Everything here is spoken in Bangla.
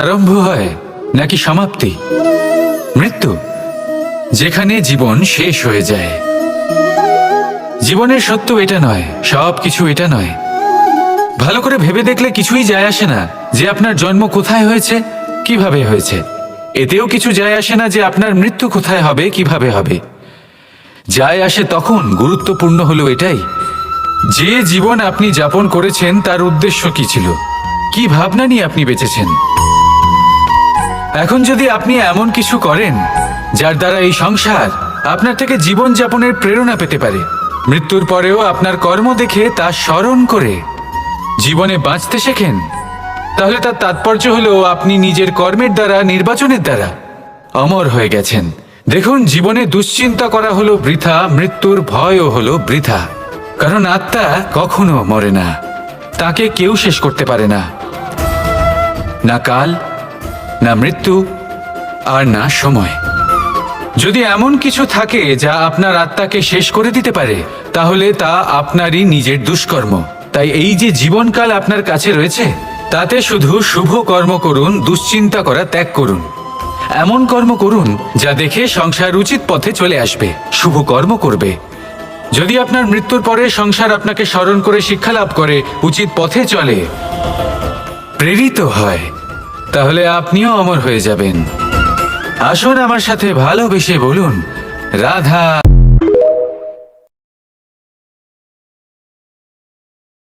আরম্ভ হয় নাকি সমাপ্তি? মৃত্যু, যেখানে জীবন শেষ হয়ে যায়। জীবনের সত্য এটা নয়, সব কিছু এটা নয়। ভালো করে ভেবে দেখলে কিছুই যায় আসে না যে আপনার জন্ম কোথায় হয়েছে, কিভাবে হয়েছে। এতেও কিছু যায় আসে না যে আপনার মৃত্যু কোথায় হবে, কিভাবে হবে। যায় আসে তখন, গুরুত্বপূর্ণ হলো এটাই যে জীবন আপনি যাপন করেছেন তার উদ্দেশ্য কি ছিল, কি ভাবনা নিয়ে আপনি বেঁচেছেন। এখন যদি আপনি এমন কিছু করেন যার দ্বারা এই সংসার আপনার থেকে জীবন যাপনের প্রেরণা পেতে পারে, মৃত্যুর পরেও আপনার কর্ম দেখে তা স্মরণ করে জীবনে বাঁচতে শেখেন, তাহলে তার তাৎপর্য হলো আপনি নিজের কর্মের দ্বারা, নির্বাচনের দ্বারা অমর হয়ে গেছেন। দেখুন, জীবনে দুশ্চিন্তা করা হলো বৃথা, মৃত্যুর ভয়ও হলো বৃথা। কারণ আত্মা কখনো মরে না, তাকে কেউ শেষ করতে পারে না, না কাল, না মৃত্যু, আর না সময়। যদি এমন কিছু থাকে যা আপনার আত্মাকে শেষ করে দিতে পারে, তাহলে তা আপনারই নিজের দুষ্কর্ম। তাই এই যে জীবনকাল আপনার কাছে রয়েছে, তাতে শুধু শুভ কর্ম করুন, দুশ্চিন্তা করা ত্যাগ করুন। এমন কর্ম করুন যা দেখে সংসার উচিত পথে চলে আসবে, শুভ কর্ম করবে। যদি আপনার মৃত্যুর পরে সংসার আপনাকে স্মরণ করে শিক্ষা লাভ করে, উচিত পথে চলে, প্রেরিত হয়, তাহলে আপনিও অমর হয়ে যাবেন। আসুন আমার সাথে ভালোবেসে বলুন, রাধা